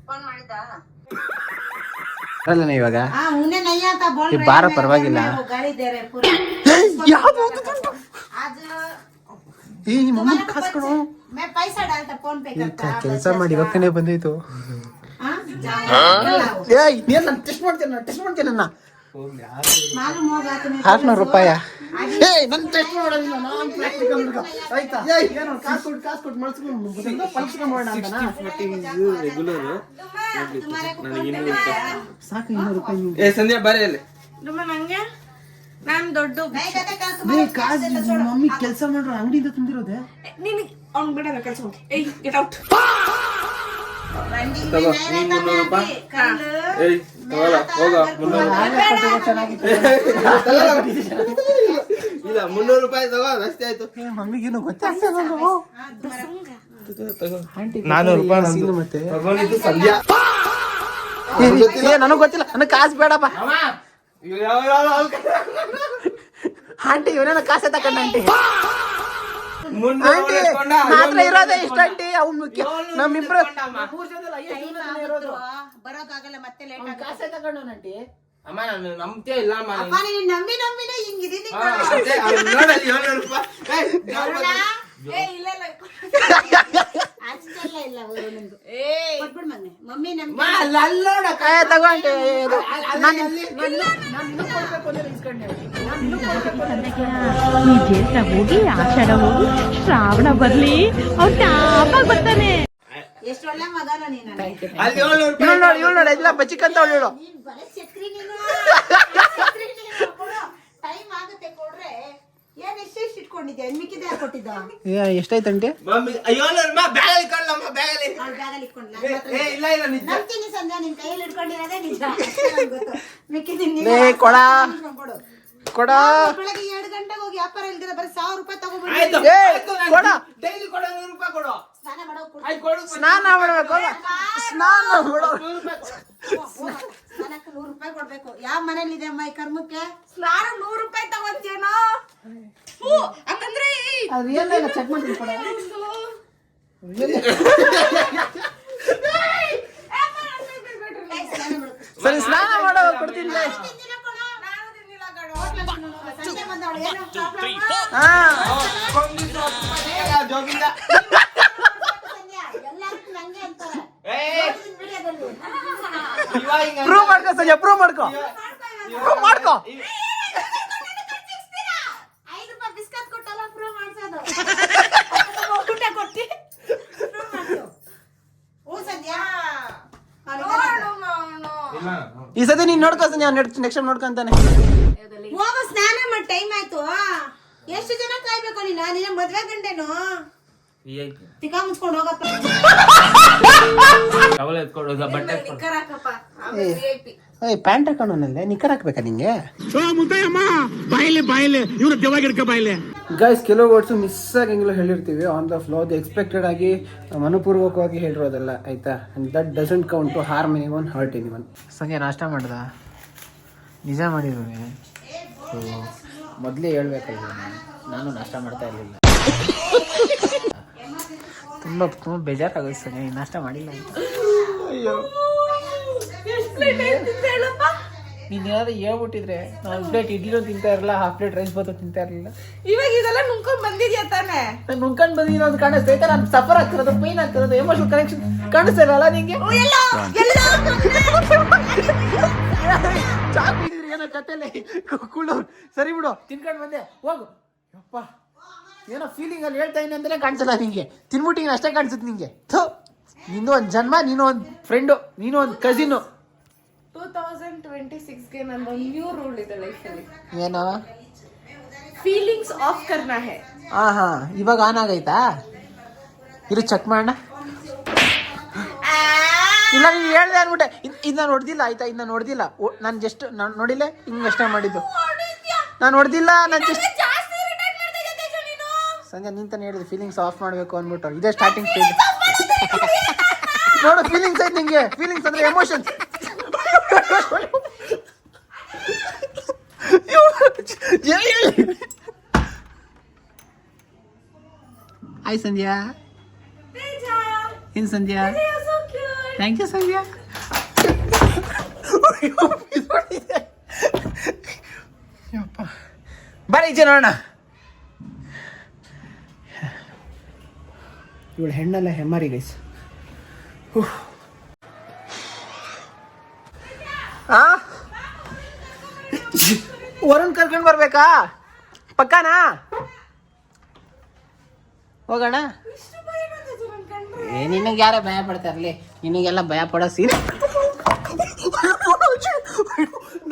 ಫೋನ್ ಮಾಡಿದಾ? ಅಲ್ಲ ಇವಾಗ उन्हें नहीं आता बोल रहे बारह परवागिಲ್ಲ. गाड़ी दे रहे पूरा आज ಏ ನಿಮ್ಮ ಅಮ್ಮ ಕಾಸ್ಕೊಡು. मैं पैसा डालता फोन पे करता ಕೆಲಸ ಮಾಡಿ ಇವತ್ತೇ ಬಂದೈತು. ಏಯ್ ನೀನು ನನ್ನ ಟೆಸ್ಟ್ ಮಾಡ್ತೀನಿ ನನ್ನ मालूम होगा तुम्हें 600 ರೂಪಾಯಿ. ಏಯ್ ನನ್ನ ಟೆಸ್ಟ್ ಮಾಡೋದಿಲ್ಲ, ನಾನು ಪ್ರಾಕ್ಟಿಕಲ್ ಹುಡುಗ ಆಯ್ತಾ? ಏಯ್ ಏನೋ ಕಾಸು ಕೊಟ್ಟು ಮಾಡಿಸ್ಕೊಂಡು ಪರೀಕ್ಷೆ ಮಾಡೋಣ ಅಂತನಾ? ಸಾಕು 200 ರೂಪಾಯಿ. ಏ ಸಂಧ್ಯಾ ಬರೀ ಅಲ್ಲಿ. ನಂಗೆ ನಾನ್ ದೊಡ್ಡ ಕಾಸು ಮಮ್ಮಿ ಕೆಲಸ ಮಾಡ್ರು ಅಂಗಡಿಯಿಂದ ತಂದಿರೋದೆ. ನಿನಗೆ ಅವ್ನು ಬಿಡಲ್ಲ ಕೆಲಸ ಹೋಗಿ. ಏಯ್ ಗೆಟ್ ಔಟ್. ತಗೋ ನೀನ್ 300 ರೂಪಾಯಿ. ಏಯ್ ತಗೋಲ್ಲ ಹೋಗ. 300 ಚೆನ್ನಾಗಿತ್ತು. ಇಲ್ಲ 300 ರೂಪಾಯಿ ತಗೋ, ಅಷ್ಟೇ ಆಯ್ತು. ಮಮ್ಮಿಗೇನು ಗೊತ್ತಾಗ್ತದೆ? 400 ರೂಪಾಯಿ ಸೀನು ಮತ್ತೆ ತಗೊಂಡಿದ್ದು ಸಂಧ್ಯಾ. ನನಗೆ ಗೊತ್ತಿಲ್ಲ, ನನಗೆ ಕಾಸು ಬೇಡಪ್ಪ. ಆಂಟಿ ಇವನೇನ ಕಾಸೆ ತಕೊಂಡ ಆಂಟಿ. ಆಂಟಿ ಮಾತ್ರ ಇರೋದೇ ಇಷ್ಟ ಆಂಟಿ. ಅವ್ನು ಮುಖ್ಯ. ನಮ್ಮಿಬ್ರು ಬರೋಕ್ಕಾಗಲ್ಲ ಮತ್ತೆ ಲೇಟ್ ಆಗುತ್ತೆ. ಕಾಸೆ ತಗೊಂಡು ಆಂಟಿ. ಅಮ್ಮ ನಾನು ನಂಬ್ತೇ ಇಲ್ಲ ಅಮ್ಮ. ಅಪ್ಪ ನೀನು ನಂಬಿನೇ ಹಿಂಗಿದೀನಿ. ನೋಡಲ್ಲಿ 700 ರೂಪಾಯಿ. ಏ ಇಲ್ಲ ಇಲ್ಲ ಅಷ್ಟೆಲ್ಲ ಇಲ್ಲ ಅವರು ನಿಮ್ದು. ಏಯ್ ಕೊಟ್ಬಿಡು ಮಗನೆ. ಮಮ್ಮಿನ ನಮ್ಗೆ ತಗೊಂಡೆ ಈ ಜ್ಯೇಷ್ಠ ಹೋಗಿ ಆಷಾಢ ಹೋಗಿ ಶ್ರಾವಣ ಬರ್ಲಿ ಅವ್ರು ಟಾಪಾಗಿ ಬರ್ತಾನೆ. ಎಷ್ಟು ಒಳ್ಳೆ ಮಗನ ನೀನು. ಇವಳು ನೋಡಿ ಇಲ್ಲ ಬಚ್ಚಿಕಂತ ಅವಳು ನೀನ್ ಬರೀ ಚಕ್ರಿ ನೀನು. ಟೈಮ್ ಆಗುತ್ತೆ ಕೊಡ್ರೆ ಏನ್ ಎಷ್ಟು ಇಟ್ಕೊಂಡಿದ್ಯಾ ಮಿಕ್ಕಿದೆ ಕೊಟ್ಟಿದ್ದ ಎಷ್ಟಾಯ್ತಂಟೆ ಅವ್ಳ ಬ್ಯಾಗಲ್ಲಿ ಇಟ್ಕೊಂಡ್ಲ ನಂಬ್ತೀನಿ ಸಂಧ್ಯಾ ನಿನ್ ಕೈಯಲ್ಲಿ ಇಟ್ಕೊಂಡಿರೋದೇ ನಿಜ. ಗೊತ್ತು ಮಿಕ್ಕಿದ್ದೀನಿ ಕೊಡ ಕೊಡು. ಕೊಡ ಬೆಳಗ್ಗೆ 2 ಗಂಟೆಗೆ ಹೋಗಿ ವ್ಯಾಪಾರ ಇಲ್ದಿರ ಬರೀ 1000 ರೂಪಾಯಿ ತಗೋಬಿಡಿ. ಕೊಡ ಸ್ನಾನ ಮಾಡೋಕೆ ಸ್ನಾನ ಮಾಡ್ಬೇಕು ಸ್ನಾನ ಮಾಡೋ ಸ್ನಾನಕ್ಕೆ 100 ರೂಪಾಯಿ ಕೊಡ್ಬೇಕು. ಯಾವ ಮನೇಲಿ ಇದೆ ಅಮ್ಮ ಈ ಕರ್ಮಕ್ಕೆ? ಸ್ನಾನ 100 ರೂಪಾಯಿ ತಗೋತೀನೋ ಹಂಗಂದ್ರೆ ಅದು ಏನಿಲ್ಲ ಚೆಕ್ ಮಾಡ್ತೀನಿ ಕೊಡ ಸರಿ ಸ್ನಾನ ಮಾಡೋ ಕೊಡ್ತೀನಿ ಪ್ರೂವ್ ಮಾಡ್ಕೋ ಸಂಜೆ ಪ್ರೂವ್ ಮಾಡ್ಕೋ ಪ್ರೂವ್ ಮಾಡ್ಕೋ. 5 ರೂಪಾಯಿ ಬಿಸ್ಕತ್ ಕೊಟ್ಟಲ್ಲ ಪ್ರೂವ್ ಮಾಡ್ಸೋದು. ಊಟ ಕೊಟ್ಟಿ ಪ್ರೂವ್ ಮಾಡ್ಸು. ಓ ಸಂಧ್ಯಾ ಈ ಸತಿ ನೀನ್ ನೋಡ್ಕೋ ಸಂಜೆ ನೆಕ್ಸ್ಟ್ ಟೈಮ್ ನೋಡ್ಕೊಂತಾನೆ. ಹೋಗೋ ಸ್ನಾನ ಮಾಡಿ ಟೈಮ್ ಆಯ್ತು. ಎಷ್ಟು ಜನ ಕಾಯ್ಬೇಕು ನೀನು? ನಿನ್ನ ಮದ್ವೆ ಗಂಟೆನು ತಿಕ್ಕ ಮುಚ್ಕೊಂಡು ಹೋಗಪ್ಪ. ಪ್ಯಾಂಟ್ ಹಾಕೊಂಡಲ್ಲೇ ನಿಕ್ಕರ್ ಹಾಕ್ಬೇಕಾ ನಿಂಗೆ? ಗೈಸ್ ಕೆಲವು ವರ್ಡ್ಸ್ ಮಿಸ್ ಆಗಂಗಿಲ್ಲ ಹೇಳಿರ್ತೀವಿ ಆನ್ ದ ಫ್ಲೋ. ಅದು ಎಕ್ಸ್ಪೆಕ್ಟೆಡ್ ಆಗಿ ಮನಪೂರ್ವಕವಾಗಿ ಹೇಳಿರೋದಲ್ಲ ಆಯ್ತಾ. And that doesn't count to harm anyone hurt anyone. ಸಂಜೆ ನಾಷ್ಟ ಮಾಡ್ದ ನಿಜ ಮಾಡಿದ್ದೀನಿ. ಸೊ ಮೊದಲೇ ಹೇಳ್ಬೇಕಲ್ವ ನಾನು ನಾಷ್ಟ ಮಾಡ್ತಾ ಇರಲಿಲ್ಲ. ತುಂಬ ತುಂಬ ಬೇಜಾರಾಗೋಯ್ತು ಸಂಜೆ ನಾಷ್ಟ ಮಾಡಿಲ್ಲ ಅಂತ. ಅಯ್ಯೋ ನೀನ್ ಏನಾದ್ರು ಹೇಳ್ಬಿಟ್ಟಿದ್ರೆ ನಾನು ಪ್ಲೇಟ್ ಇಡ್ಲಿನೂ ತಿಂತಾ ಇರಲಿಲ್ಲ, ಹಾಫ್ ಪ್ಲೇಟ್ ರೈಸ್ ಬಾತು ತಿಂತಾ ಇರಲಿಲ್ಲ. ಇವಾಗ ಇದೆಲ್ಲ ನುಂಕೊಂಡ್ ಬಂದಿದ್ಯಾ ತಾನೆ? ನಾನು ನುಂಕೊಂಡು ಬಂದಿರೋದು ಕಾಣಿಸ್ತೈತೆ. ನಾನು ಸಫರ್ ಆಗ್ತಿರೋದು, ಪೈನ್ ಆಗ್ತಿರೋದು, ಎಮೋಷನಲ್ ಕನೆಕ್ಷನ್ ಕಾಣಿಸ್ತಾ ಇರಲ್ಲ ನಿಂಗೆ? ಚಾಕ್ ಬಿದ್ದಿದ್ರಿ ಏನೋ ಕತ್ತಲೆ ಕುಳ್ಳೂರು. ಸರಿ ಬಿಡು ತಿನ್ಕೊಂಡು ಬಂದೆ ಹೋಗು. ಯಪ್ಪ ಏನೋ ಫೀಲಿಂಗ್ ಅಲ್ಲಿ ಹೇಳ್ತಾ ಇದ್ದೀನಿ ಅಂತಾನೆ ಕಾಣಿಸಲ್ಲ ನಿಂಗೆ. ತಿನ್ಬಿಟ್ಟಿಗೆ ಅಷ್ಟೇ ಕಾಣಿಸುತ್ತೆ ನಿಂಗೆ. ನಿಂದು ಒಂದು ಜನ್ಮ, ನೀನು ಒಂದು ಫ್ರೆಂಡು, ನೀನು ಒಂದು ಕಸಿನು. 2026ಗೆ ನಂದು ನ್ಯೂ ರೂಲ್ ಇದೆ ಲೈಫಲ್ಲಿ. ಏನೋ ಫೀಲಿಂಗ್ಸ್ ಆಫ್ ಕರ್ನಾ ಹೇ. ಹಾ ಇವಾಗ ಆನ್ ಆಗೈತಾ? ಇರು ಚೆಕ್ ಮಾಡೋಣ. ಇಲ್ಲ ನೀನು ಹೇಳ್ದೆ ಅನ್ಬಿಟ್ಟೆ. ಇದು ನಾನು ಹೊಡೆದಿಲ್ಲ ಆಯ್ತಾ, ಇದು ನಾನು ಹೊಡೆದಿಲ್ಲ. ನಾನು ಜಸ್ಟ್ ನಾನು ನೋಡಿಲ್ಲ ಹಿಂಗೆ ಅಷ್ಟೇ ಮಾಡಿದ್ದು. ನಾನು ಹೊಡೆದಿಲ್ಲ, ನಾನು ಜಸ್ಟ್ ಸಂಜೆ ನಿಂತಾನೆ ಹೇಳಿದೆ ಫೀಲಿಂಗ್ಸ್ ಆಫ್ ಮಾಡಬೇಕು ಅಂದ್ಬಿಟ್ಟು. ಇದೇ ಸ್ಟಾರ್ಟಿಂಗ್ ಸ್ಟೇಜ್ ನೋಡು. ಫೀಲಿಂಗ್ಸ್ ಐತೆ ನಿಂಗೆ. ಫೀಲಿಂಗ್ಸ್ ಅಂದ್ರೆ ಎಮೋಷನ್ಸ್. ಹಾಯ್ ಸಂಧ್ಯಾ. ಏನ್ ಸಂಧ್ಯಾ? ಥ್ಯಾಂಕ್ ಯು ಸಂಧ್ಯಾ. ಬರೀ ಈಚೆ ನೋಡೋಣ. ಇವಳು ಹೆಣ್ಣಲ್ಲ ಹೆಮ್ಮಾರಿ ಗೈಸ್. ವರುಣ್ ಕರ್ಕೊಂಡು ಬರ್ಬೇಕಾ? ಪಕ್ಕಾನಾ? ಹೋಗೋಣ. ನಿನಗೆ ಯಾರ ಭಯ ಪಡ್ತಾರಲಿ? ನಿನಗೆಲ್ಲ ಭಯ ಪಡೋ ಸೀನ್.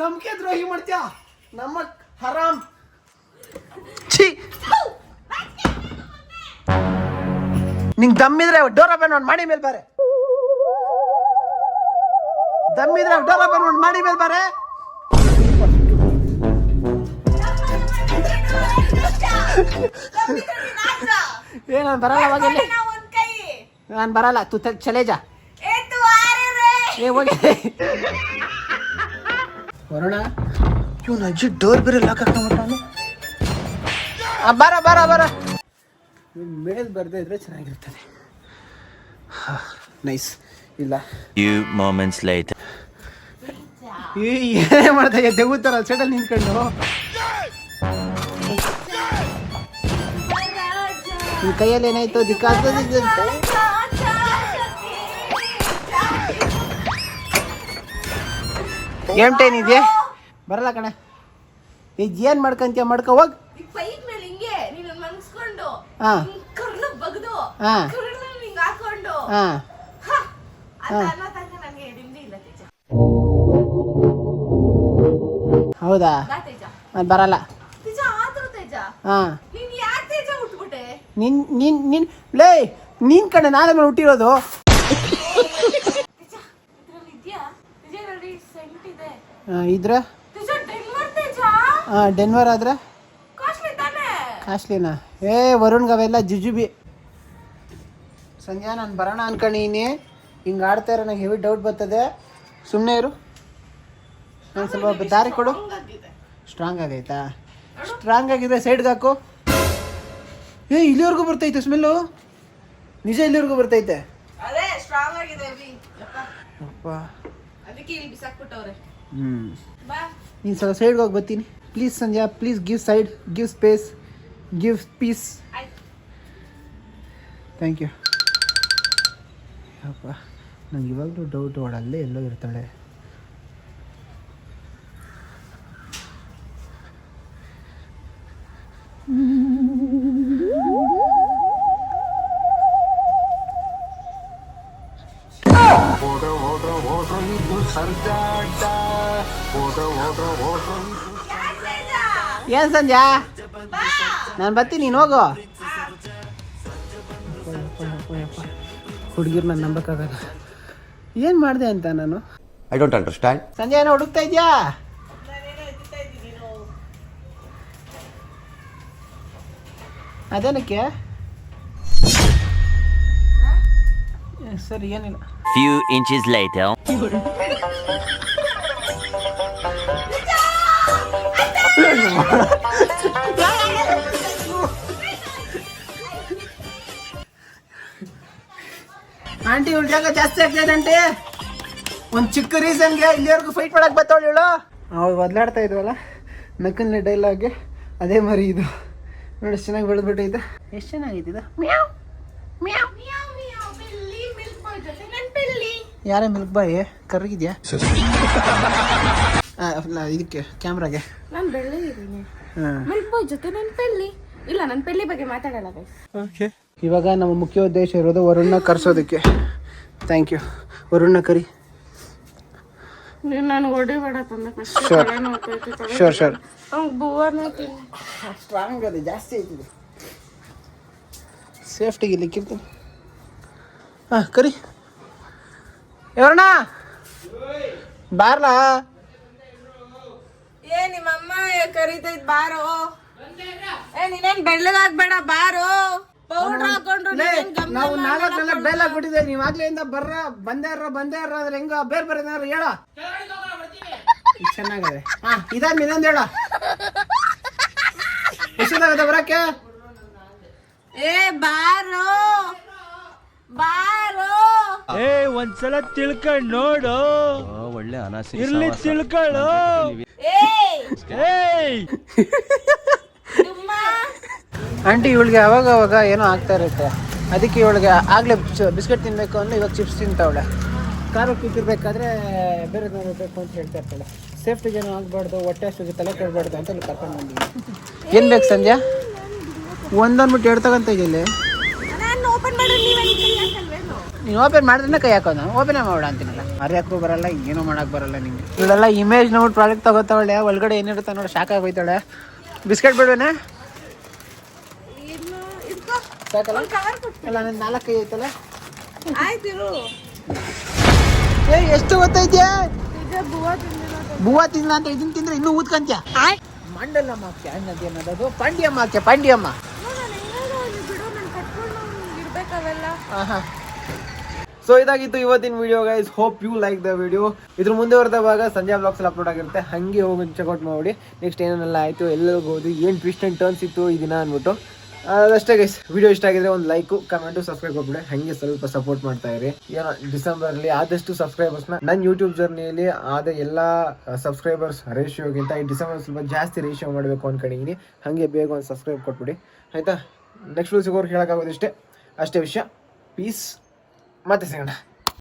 ನಂಬಿಕೆ ದ್ರೋಹಿ ಮಾಡ್ತೀಯ ನಮ್ಮ ಹರಾಮ್. ಛೀ ನಿಂಗೆ ದಮ್ಮಿದ್ರೆ ಡೋರ್ ಓಪನ್ ಮಾಡಿ ಮೇಲೆ ಬಾರೆ. ದಮ್ಮಿದ್ರೆ ಡೋರ್ ಓಪನ್ ಮಾಡಿ ಮೇಲೆ ಬಾರೆ. ನಾನು ಬರಲ್ಲ ಅವಾಗ. ನಾನು ಬರಲ್ಲ. ತು ಚಲೇ ಜಾ. ವರುಣ ಇವನು ಅಜ್ಜಿ ಡೋರ್ ಬೇರೆ ಲಾಕ್ ಹಾಕೊಂಡ್ಬಿಟ್ಟಾನೆ. ಬರ ಬರ ಬರ. ಮೇಲ್ ಬರ್ದೇ ಇದ್ರೆ ಚೆನ್ನಾಗಿರ್ತದೆ. ನೈಸ್. ಇಲ್ಲ few moments later. ಏನೇ ಮಾಡ್ತಾ ಇದ್ದೆ ದೇಗುತ್ತರ ಸೈಡಲ್ಲಿ ನಿಂತ್ಕೊಂಡು. ನಿನ್ನ ಕೈಯಲ್ಲಿ ಏನಾಯ್ತು? ದಿಕ್ಕಾಗ್ತದೆ. ಗೇಮ್ ಟೈನ್ ಇದೆಯಾ ಬರಲ್ಲ ಕಣ ಈಗ ಏನು ಮಾಡ್ಕೊಂತೀಯ ಮಾಡ್ಕೊ ಹೋಗ್ ಫೈಟ್ ಮೇಲೆ ಹಿಂಗೆ ನೀನು ಮನ್ಸ್ಕೊಂಡು ಹಾಂ ಕರ್ಲು ಬಗ್ದು ಹಾಂ ಕರ್ಲು ಹಿಂಗ್ ಹಾಕೊಂಡು ಹಾಂ ಅನ್ನೋ ತನಕ ನನಗೆ ನಿಮ್ದಿ ಇಲ್ಲ ತೇಜ. ಹೌದಾ ಬಾ ತೇಜ. ಅದು ಬರಲ್ಲ ತೇಜ ಆದ್ರೂ ತೇಜ ಹಾಂ ನೀನ್ ಯಾಕೆ ತೇಜ ಉಟ್ಬಿಟ್ಟೆ? ನೀನ್ ಲೇ ನೀನ್ ಕಡೆ ನಾಳೆ ಮೇಲೆ ಹುಟ್ಟಿರೋದು ತೇಜ ಇದ್ರಲ್ಲಿ ಇದ್ಯಾ? ತೇಜ ನೋಡಿ ಸೆಂಟ್ ಇದೆ. ಇದ್ರೆ ತೇಜ ಡೆನ್ವರ್ ತೇಜ ಡೆನ್ವರ್ ಆದ್ರೆ ಕಾಸ್ಟ್ಲಿ ತಾನೆ? ಕಾಸ್ಟ್ಲಿನಾ ವರುಣ್ಗೆ ಅವೆಲ್ಲ ಜುಜುಬಿ ಸಂಧ್ಯಾ ನಾನು ಬರೋಣ ಅನ್ಕೊಂಡಿನಿ ಹಿಂಗೆ ಆಡ್ತಾ ಇರೋ ನಂಗೆ ಹೆವಿ ಡೌಟ್ ಬರ್ತದೆ ಸುಮ್ಮನೆ ಇರು ನಾನು ಸ್ವಲ್ಪ ದಾರಿ ಕೊಡು ಸ್ಟ್ರಾಂಗ್ ಆಗೈತಾ ಸ್ಟ್ರಾಂಗ್ ಆಗಿದ್ರೆ ಸೈಡ್ಗೆ ಹಾಕು ಇಲ್ಲಿವರೆಗೂ ಬರ್ತೈತೆ ಸ್ಮೆಲ್ಲು ನಿಜ ಇಲ್ಲಿವರೆಗೂ ಬರ್ತೈತೆ ಅದೇ ಸ್ಟ್ರಾಂಗ್ ಆಗಿದೆ ಅಭಿ. ಅಪ್ಪ ಅದಕ್ಕೆ ಇಲ್ಲಿ ಬಿಸಾಕ್ಬಿಟ್ಟವ್ರೆ. ಬಾ ನೀನು ಸ್ವಲ್ಪ ಸೈಡ್ಗೆ ಹೋಗಿ ಬರ್ತೀನಿ please Sandhya please give side give space give peace thank you ಅಪ್ಪ ನಂಗೆ ಇವಾಗಲೂ ಡೌಟ್ ಅಲ್ಲೇ ಎಲ್ಲೋ ಇರ್ತಾಳೆ ಏನ್ ಸಂಧ್ಯಾ ನಾನು ಬರ್ತೀನಿ ನೀನು ಹೋಗು ಹುಡುಗಿರು ನಾನು ನಂಬಕ್ಕಾಗಲ್ಲ ಏನು ಮಾಡಿದೆ ಅಂತ ನಾನು I don't understand. ಸಂಜೆ ಏನೋ ಹುಡುಕ್ತಾ ಇದೆಯಾ ಅದೇನಕ್ಕೆ ಸರಿ ಏನಿಲ್ಲ Few inches later. ಆಂಟಿ ಇವಳ ಜಾಗ ಜಾಸ್ತಿ ಆಗ್ತದೆ ಆಂಟಿ ಒಂದು ಚಿಕ್ಕ ರೀಸನ್ಗೆ ಇಲ್ಲಿವರೆಗೂ ಫೈಟ್ ಮಾಡಕ್ಕೆ ಬರ್ತಾವಳು ಹೇಳು ಅವಳು ಬದಲಾಡ್ತಾ ಇದ್ವಲ್ಲ ನಕ್ಕನ್ಲೆ ಡೈಲಾಗ್ಗೆ ಅದೇ ಮರಿ ಇದು ನೋಡಿ ಎಷ್ಟು ಚೆನ್ನಾಗಿ ಬೆಳೆದ್ಬಿಟ್ಟೈತೆ ಎಷ್ಟು ಚೆನ್ನಾಗೈತೆ ಇದು ಮ್ಯಾವ್ ಮ್ಯಾವ್ ಯಾರೇ ಮಿಲ್ಕ್ ಬಾಯ್ ಕರ್ಗಿದ್ಯಾ ಇದಕ್ಕೆ ಕ್ಯಾಮ್ರಾಗೆ ನಾನು ಬೆಳ್ಳಿದ್ದೀನಿ. ಹಾಂ ಮಿಲ್ಕ್ ಬಾಯ್ ಜೊತೆ ನನ್ನ ಪೆಳ್ಳಿ ಇಲ್ಲ, ನನ್ನ ಪೆಳ್ಳಿ ಬಗ್ಗೆ ಮಾತಾಡಲ್ಲ ಗೈಸ್. ಓಕೆ ಇವಾಗ ನಮ್ಮ ಮುಖ್ಯ ಉದ್ದೇಶ ಇರೋದು ವರುಣ್ನ ಕರ್ಸೋದಕ್ಕೆ ಥ್ಯಾಂಕ್ ಯು ವರುಣ್ನ ಕರಿ ನೀನು ನಾನು ಹೊಡಿಬೇಡ ತಂದ ಶೋರ್ ಶೋರ್ ಶೋರ್ ಬೂವನೇ ಸ್ಟ್ರಾಂಗ್ ಅದೇ ಜಾಸ್ತಿ ಐತಿದೆ ಸೇಫ್ಟಿಗೆ ಇಲ್ಲಿಕ್ಕಿರ್ತೀನಿ ಹಾಂ ಕರಿ ವರುಣ ಬಾರ್ಲಾ ಏ ನಿಮ್ಮಮ್ಮ ಕರಿತೈತ್ ಬಾರೋ. ಏ ನೀನೇನ್ ಬೆಳ್ಳಗಾಗ್ಬೇಡ ಬಾರೋ. ಪೌಡರ್ ಹಾಕೊಂಡ್ರು ನಾವು 4 ಡೈಲಾಗ್ ಬಿಟ್ಟಿದೆ ನೀವು ಆಗ್ಲಿಂದ ಬಂದೇ ಇರ್ರ ಅದ್ರ ಹೆಂಗ ಬೇರೆ ಬೇರೆ ಏನಾರು ಹೇಳ ಚೆನ್ನಾಗದೆ ಹಾ ಇದಾದ್ಮೇಲೆ ಇನ್ನೊಂದು ಹೇಳ ಎಷ್ಟೊತ್ತಾಗತ್ತೆ ಬರಕ್ಕೆ ಏ ಬಾರೋ ಬಾರೋ. ಏ ಒಂದ್ಸಲ ತಿಳ್ಕೊಂಡ್ ನೋಡು ಒಳ್ಳೆ ಅನಾಸಿ ಇರ್ಲಿ ತಿಳ್ಕೊಳ್ಳು ಆಂಟಿ ಇವಳಿಗೆ ಅವಾಗ ಏನೋ ಆಗ್ತಾ ಇರುತ್ತೆ ಅದಕ್ಕೆ ಇವಳಿಗೆ ಆಗ್ಲೇ ಬಿಸ್ಕೆಟ್ ತಿನ್ಬೇಕು ಅಂದ್ರೆ ಇವಾಗ ಚಿಪ್ಸ್ ತಿಂತಾವಳೆ ಖಾರ ಕೂತಿರ್ಬೇಕಾದ್ರೆ ಬೇರೆ ಬೇಕು ಅಂತ ಹೇಳ್ತಾ ಇರ್ತಾಳೆ ಸೇಫ್ಟಿಗೆ ಏನೋ ಆಗಬಾರ್ದು ಹೊಟ್ಟೆ ಅಷ್ಟು ತಲೆ ಕೆಡಬಾರ್ದು ಅಂತ ಇಲ್ಲಿ ಕರ್ಕೊಂಡು ಬಂದಿದ್ದೀನಿ ಏನು ಬೇಕು ಸಂಧ್ಯಾ ಒಂದನ್ಬಿಟ್ಟು ಹೇಳ್ತಕ್ಕಂತ ಇಲ್ಲಿ ನೀನು ಓಪನ್ ಮಾಡಿದ್ರೆ ಕೈ ಹಾಕೋದು ಓಪನ್ ಮಾಡೋಣ ಅಂತೀನಲ್ಲ ಮರ್ಯಾಕೂ ಬರಲ್ಲ ಏನೂ ಮಾಡಕ್ಕೆ ಬರಲ್ಲ ನಿಂಗೆ ಇವಳೆಲ್ಲ ಇಮೇಜ್ ನೋಡಿ ಪ್ರಾಡಕ್ಟ್ ತಗೋತಾವಳೆ ಒಳಗಡೆ ಏನಿರುತ್ತೆ ನೋಡಿ ಶಾಕ್ ಆಗೋಯ್ತಾಳೆ ಬಿಸ್ಕೆಟ್ ಬಿಡುವೇನೆ ಸಾಕಲ್ಲ ಅಲ್ಲ ನನ್ನ 4 ಕೈ ಐತಲ್ಲ ಆಯ್ತಿರು. ಎಷ್ಟು ಗೊತ್ತೈತ್ಯಾ ಬೂವಾ ತಿನ್ನ ಅಂತ ಇದನ್ನ ತಿಂದ್ರೆ ಇನ್ನೂ ಊದ್ಕಂತ್ಯ ಮಂಡಲಮ್ಮ ಹಾಕ್ಯ ಅನ್ನೋದೇನದು ಪಾಂಡ್ಯಮ್ಮ ಹಾಕ್ಯ ಪಾಂಡ್ಯಮ್ಮ ಸೊ ಇದಾಗಿತ್ತು ಇವತ್ತಿನ video guys hope you like the video ಇದ್ರ ಮುಂದೆ ಭಾಗ ಸಂಜೆ ಬ್ಲಾಗ್ಸ್ ಅಲ್ಲಿ ಅಪ್ಲೋಡ್ ಆಗಿರುತ್ತೆ ಹಂಗೆ ಹೋಗಿ ಚೆಕ್ಔಟ್ ಮಾಡಿ ನೆಕ್ಸ್ಟ್ ಏನೆಲ್ಲ ಆಯಿತು ಎಲ್ಲರಿಗೂ ಹೋದು ಏನು ಟ್ವಿಸ್ಟ್ ಆ್ಯಂಡ್ ಟರ್ನ್ಸ್ ಇತ್ತು ಈ ದಿನ ಅಂದ್ಬಿಟ್ಟು ಅದಷ್ಟೇ ಗೈಸ್ ವಿಡಿಯೋ ಇಷ್ಟ ಆಗಿದ್ರೆ ಒಂದು ಲೈಕು ಕಮೆಂಟು ಸಬ್ಸ್ಕ್ರೈಬ್ ಕೊಟ್ಬಿಡಿ ಹಂಗೆ ಸ್ವಲ್ಪ ಸಪೋರ್ಟ್ ಮಾಡ್ತಾ ಇರಿ ಏನೋ ಡಿಸೆಂಬರಲ್ಲಿ ಆದಷ್ಟು ಸಬ್ಸ್ಕ್ರೈಬರ್ಸ್ನ ನನ್ನ ಯೂಟ್ಯೂಬ್ ಜರ್ನಿಯಲ್ಲಿ ಆದ ಎಲ್ಲ ಸಬ್ಸ್ಕ್ರೈಬರ್ಸ್ ರೇಷಿಯೋಗಿಂತ ಈ ಡಿಸೆಂಬರ್ ಸ್ವಲ್ಪ ಜಾಸ್ತಿ ರೇಷಿಯೋ ಮಾಡಬೇಕು ಅಂದ್ಕೊಂಡಿದ್ದೀನಿ ಹಾಗೆ ಬೇಗ ಒಂದು ಸಬ್ಸ್ಕ್ರೈಬ್ ಕೊಟ್ಬಿಡಿ ಆಯಿತಾ ನೆಕ್ಸ್ಟ್ ಸಿಗೋರು ಹೇಳೋಕ್ಕಾಗೋದಿಷ್ಟೇ ಅಷ್ಟೇ ವಿಷಯ ಪೀಸ್ ಮತ್ತೆ ಸಿಗೋಣ